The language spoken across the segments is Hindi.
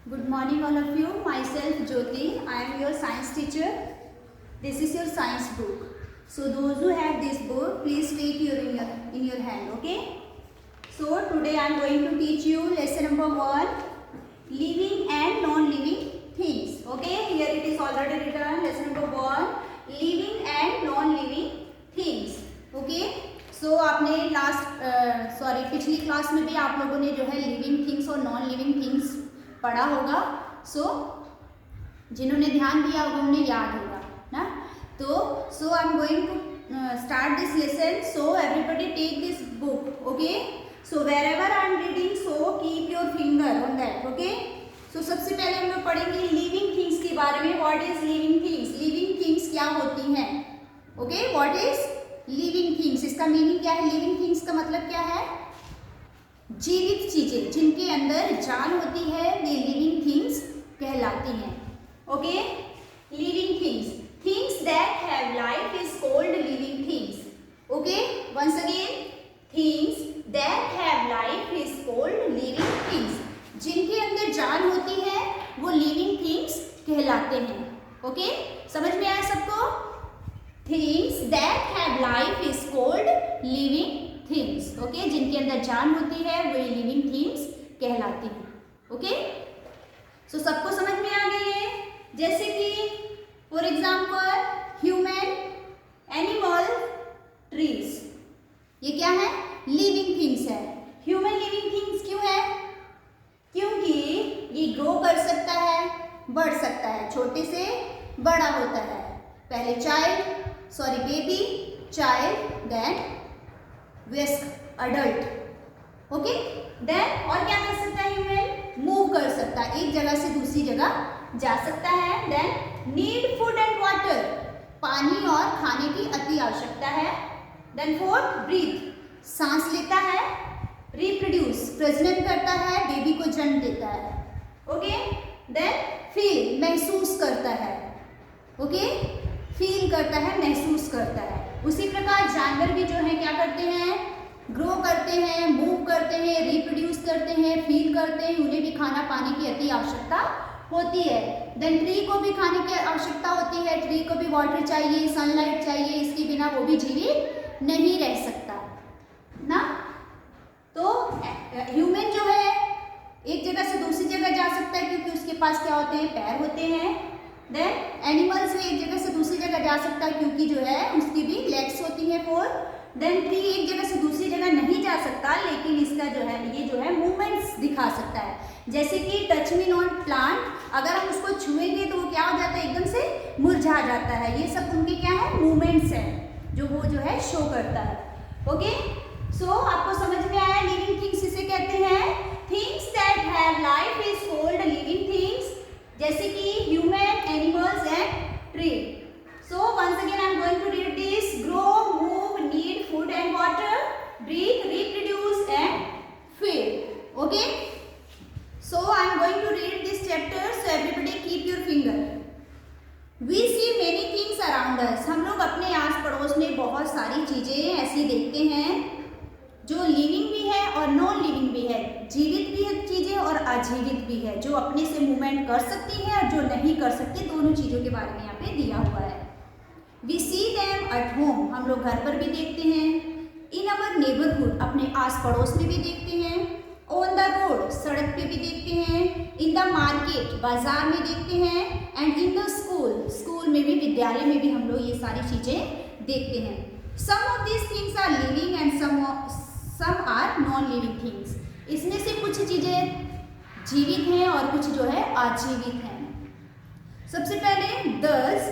Good morning all of you. Myself Jyoti. I am your science teacher. This is your science book. So those who have this book, please take in your hand. Okay. So today I am going to teach you lesson number 1, living and non-living things. Okay. Here it is already written. Lesson number 1, living and non-living things. Okay. सो आपने पिछली क्लास में भी आप लोगों ने जो है लिविंग थिंग्स और नॉन लिविंग थिंग्स पढ़ा होगा. जिन्होंने ध्यान दिया होगा उन्हें याद होगा ना. So I am going to start this lesson. So everybody take this book. Okay. So wherever I am reading so keep your finger on that. Okay. So सबसे पहले हम लोग पढ़ेंगे लिविंग थिंग्स के बारे में. What is living things? Living things क्या होती हैं? Okay. What is living things? इसका मीनिंग क्या है? लिविंग थिंग्स का मतलब क्या है? जीवित चीजें जिनके अंदर जान होती है वे लिविंग थिंग्स कहलाती हैं. Okay. Living things, things that have life is called living things. Okay. Once again, things that have life is called living things. जिनके अंदर जान होती है वो लिविंग थिंग्स कहलाते हैं. ओके. समझ में आया सबको? Things that have life is called living things. Okay. जिनके अंदर जान होती है वो लिविंग थिंग्स कहलाती हैं. ओके. सो सबको समझ में आ गई है? जैसे कि for example human, animal, trees. ये क्या है? लिविंग थिंग्स है. ह्यूमन लिविंग थिंग्स क्यों है? क्योंकि ये ग्रो कर सकता है, बढ़ सकता है, छोटे से बड़ा होता है. पहले बेबी, चाइल्ड, देन वयस्क, अडल्ट. ओके. देन और क्या कर सकता है ह्यूमन? मूव कर सकता है, एक जगह से दूसरी जगह जा सकता है. Then need food and water, पानी और खाने की अति आवश्यकता है. देन फोर्थ, ब्रीथ, सांस लेता है. रिप्रोड्यूस, प्रजनन करता है, बेबी को जन्म देता है. ओके. देन फील, महसूस करता है. ओके. फील करता है, महसूस करता है. उसी प्रकार जानवर भी जो है क्या करते हैं? ग्रो करते हैं, मूव करते हैं, रिप्रोड्यूस करते हैं, फील करते हैं. उन्हें भी खाना पानी की अति आवश्यकता होती है. देन ट्री को भी खाने की आवश्यकता होती है. ट्री को भी वाटर चाहिए, सनलाइट चाहिए. इसके बिना वो भी जीवित नहीं रह सकता ना. तो ह्यूमन जो है एक जगह से दूसरी जगह जा सकता है क्योंकि उसके पास क्या होते हैं? पैर होते हैं. देन एनिमल्स एक जगह से दूसरी जगह जा सकता है क्योंकि जो है उसकी भी लेग्स होती है. फोर. देन ट्री एक जगह से दूसरी जगह नहीं जा सकता लेकिन इसका जो है मूवमेंट्स दिखा सकता है. जैसे कि टच मी नॉट प्लांट, अगर हम उसको छुएंगे तो वो क्या हो जाता है? एकदम से मुरझा जाता है. ये सब उनके क्या है? मूवमेंट्स हैं जो वो जो है शो करता है. ओके. सो आपको समझ में आया? लिविंग थिंग्स इसे कहते हैं. Things that have life is called living things. जैसे कि human, animals and tree. So once again I am going to read this. Grow, move, need food and water, breathe, reproduce and feed. Okay. So I am going to read this chapter. So everybody keep your finger. We see many things around us. हम लोग अपने आस पड़ोस में बहुत सारी चीजें ऐसी देखते हैं जो लिविंग भी है और नॉन लिविंग भी है. जीवित भी है चीजें और अजीवित भी है, जो अपने से मूवमेंट कर सकती है और जो नहीं कर सकती. दोनों चीजों के बारे में यहाँ पे दिया हुआ है. We see them at home. हम लोग घर पर भी देखते हैं. इन अवर नेबरहुड, अपने आस पड़ोस में भी देखते हैं. ऑन द रोड, सड़क पे भी देखते हैं. इन द मार्केट, बाजार में देखते हैं. And in the school, school में भी, विद्यालय में भी हम लोग ये सारी चीजें देखते हैं. Some of these things are living and some are non living things. इसमें से कुछ चीजें जीवित हैं और कुछ जो है अजीवित हैं. सबसे पहले दस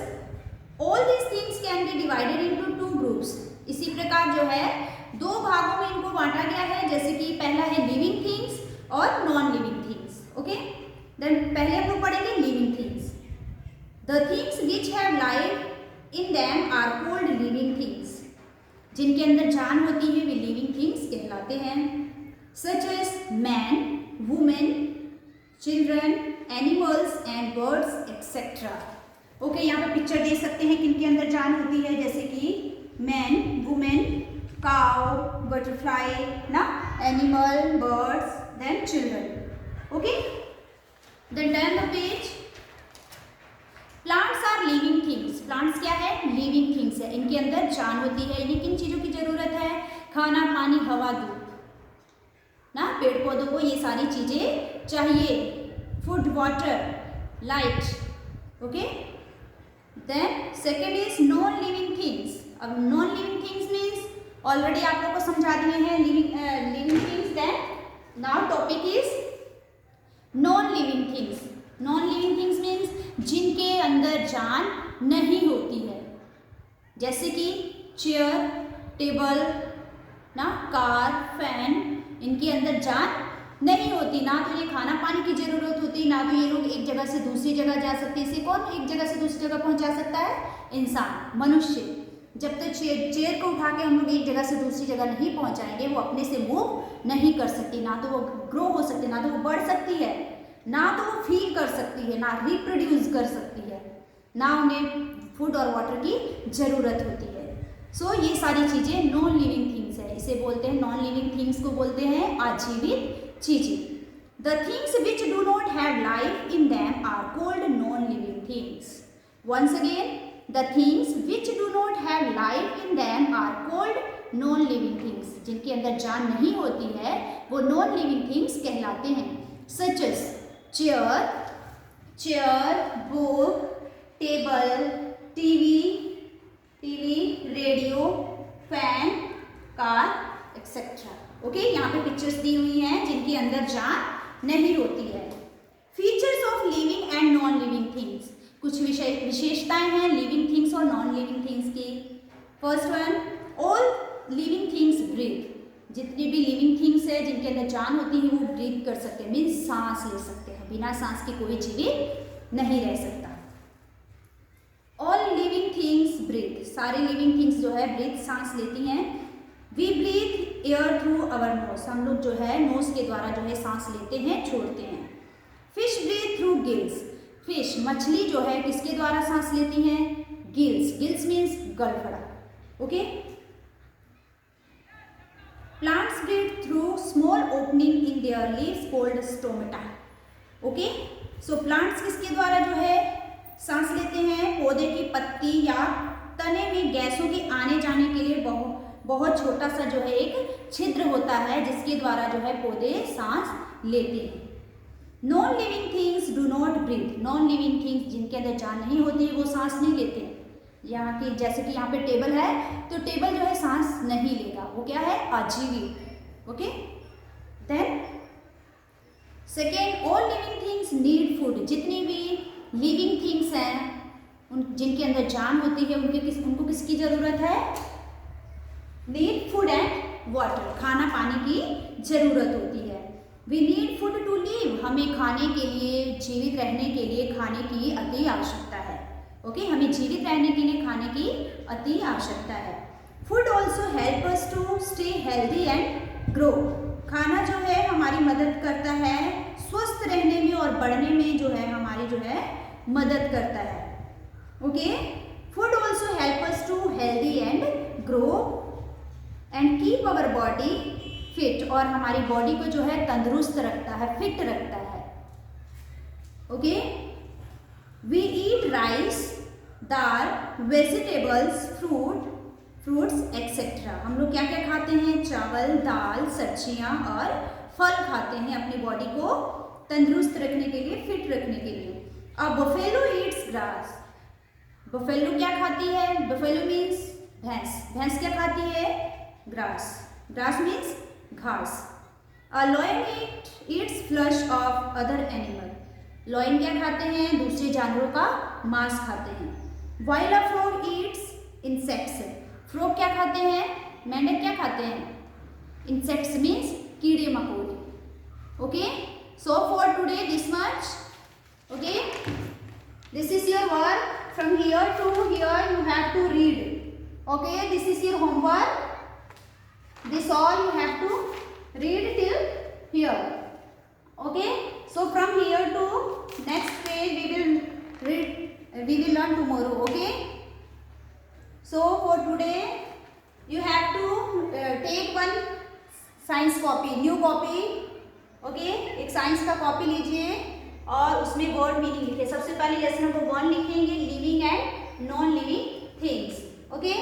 all these things can be divided into two groups. इसी प्रकार जो है दो भागों में इनको बांटा गया है. जैसे कि पहला है लिविंग थिंग्स और non living things. Okay. Then पहले हम लोग पढ़ेंगे living things. The things which have life in them are called living things. जिनके अंदर जान होती है वे लिविंग थिंग्स कहलाते हैं. Such as man, women, children, animals and birds etcetera. Okay. यहाँ पे पिक्चर देख सकते हैं किनके अंदर जान होती है. जैसे कि मैन, वुमेन, काउ, बटरफ्लाई ना, animal, birds, then children. Okay. Then turn the page. Plants are living things. Plants क्या है? लिविंग थिंग्स है। इनके अंदर जान होती है। इन्हें किन चीज़ों की जरूरत है? खाना, पानी, हवा, धूप ना। पेड़ पौधों को ये सारी चीजें चाहिए। Food, water, light. Okay. Then second is non living things. अब non living things means already आप लोग को समझा दिए हैं living things. Then now topic is non living things. Non living things means जिनके अंदर जान नहीं होती है, जैसे कि चेयर, टेबल ना, कार, फैन, इनके अंदर जान नहीं होती। ना तो ये खाना पानी की जरूरत होती, ना तो ये लोग एक जगह से दूसरी जगह जा सकते। इसे कौन एक जगह से दूसरी जगह पहुंचा सकता है? इंसान, मनुष्य। जब तक चेयर को उठा के हम लोग एक जगह से दूसरी जगह नहीं पहुंचाएंगे, वो अपने से मूव नहीं कर सकती। ना तो वो ग्रो हो सकती, ना तो वो बढ़ सकती है, ना तो वो फील कर सकती है, ना रिप्रोड्यूस कर सकती है, ना उन्हें फूड और वाटर की जरूरत होती है। सो ये सारी चीजें नॉन लिविंग थिंग्स है। इसे बोलते हैं, नॉन लिविंग थिंग्स को बोलते हैं अजीवित चीजें। The things which do not have life in them are called non living things. Once again, the things which do not have life in them are called non living things. जिनके अंदर जान नहीं होती है वो नॉन लिविंग थिंग्स कहलाते हैं। Such as chair, book, table, TV, radio, fan, car etcetera. Okay, यहाँ पे पिक्चर्स दी हुई हैं जिनके अंदर जान नहीं होती है। Features of living and non living things. कुछ विशेषताएं हैं लिविंग थिंग्स और नॉन लिविंग थिंग्स की। First one, all living things breathe. जितनी भी लिविंग थिंग्स है जिनके अंदर जान होती है वो ब्रीथ कर सकते हैं, मीन्स सांस ले सकते हैं। बिना सांस के कोई जीवित नहीं रह सकता। All living things breathe. सारे लिविंग थिंग्स जो है ब्रीथ, सांस लेती हैं। We breathe air through our nose. हम लोग जो है नोज के द्वारा जो है सांस लेते हैं, छोड़ते हैं। Fish breathe through gills. Fish, मछली जो है किसके द्वारा सांस लेती हैं? गिल्स। गिल्स मीन्स गलफड़ा। Okay. Plants breathe through small opening in their leaves called stomata. Okay, so plants किसके द्वारा जो है सांस लेते हैं? पौधे की पत्ती या तने में गैसों के आने जाने के लिए बहुत छोटा सा जो है एक छिद्र होता है जिसके द्वारा जो है पौधे सांस लेते हैं। Non living things do not breathe. Non living things जिनके अंदर जान नहीं होती वो सांस नहीं लेते। यहाँ की जैसे कि यहाँ पे टेबल है तो टेबल जो है सांस नहीं लेगा, वो क्या है? अजीवित। Okay. Then second, all living things need food. जितनी भी लिविंग थिंग्स हैं उन जिनके अंदर जान होती है उनको किसकी जरूरत है? Need food and water. खाना पानी की जरूरत होती है। We need food to live. हमें खाने के लिए, जीवित रहने के लिए खाने की अति आवश्यकता है। ओके, हमें जीवित रहने के लिए खाने की अति आवश्यकता है। Food also help us to stay healthy and grow. खाना जो है हमारी मदद करता है स्वस्थ रहने में और बढ़ने में, जो है हमारी जो है मदद करता है। Okay, food also help us to healthy and grow and keep our body fit. और हमारी बॉडी को जो है तंदुरुस्त रखता है, फिट रखता है। Okay, we eat rice, dal, vegetables, fruits etcetera. हम लोग क्या क्या खाते हैं? चावल, दाल, सब्जियां और फल खाते हैं अपनी बॉडी को तंदुरुस्त रखने के लिए, फिट रखने के लिए। अब बफेलो ईट्स ग्रास। बफेलो क्या खाती है? बफेलो मीन्स भैंस। भैंस क्या खाती है? ग्रास। ग्रास मीन्स घास। A lion Yeats flush of other animal. Lion क्या खाते हैं? दूसरे जानवरों का मांस खाते हैं। While a frog Yeats insects. Frog क्या खाते हैं? मेंढक क्या खाते हैं? इंसेक्ट्स मीन्स कीड़े मकोड़े। Okay, so for today this much. Okay, this is your work. From here to here you have to read. Okay, this is your homework. This all you have to read till here. Okay. So from here to next page we will read. We will learn tomorrow. Okay. So for today you have to take one science copy, new copy. Okay. एक साइंस का कॉपी लीजिए और वर्ड मीनिंग लिखे। सबसे पहले लेसन नंबर 1 लिखेंगे living and non living things. Okay,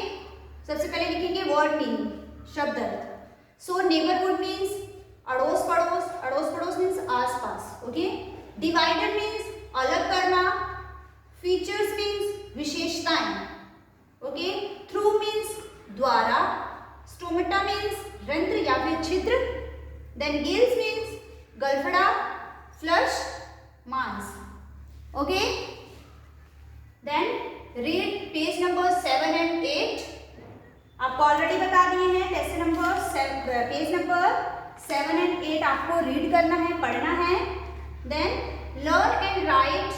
सबसे पहले लिखेंगे वर्ड मीनिंग, शब्द अर्थ। सो नेबरहुड मीन्स अड़ोस पड़ोस, अड़ोस पड़ोस मीन्स आस पास। ओके, डिवाइडर मीन्स अलग करना, फीचर्स मीन्स विशेषताएं। ओके, थ्रू मीन्स द्वारा, स्टोमेटा मीन्स रंध्र या फिर छिद्र, देन गिल्स मीन्स गलफड़ा, फ्लश मांस। Okay, then read page number 7 and 8। आपको ऑलरेडी बता दिए हैं lesson number page number 7 and 8 आपको रीड करना है, पढ़ना है। Then learn and write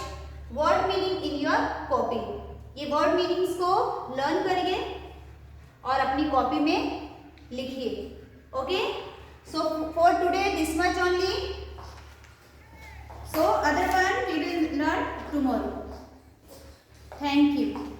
word meaning in your copy. ये वर्ड मीनिंग्स को लर्न करिए और अपनी कॉपी में लिखिए। Okay, so for today this much only, so other one we will learn tomorrow. Thank you.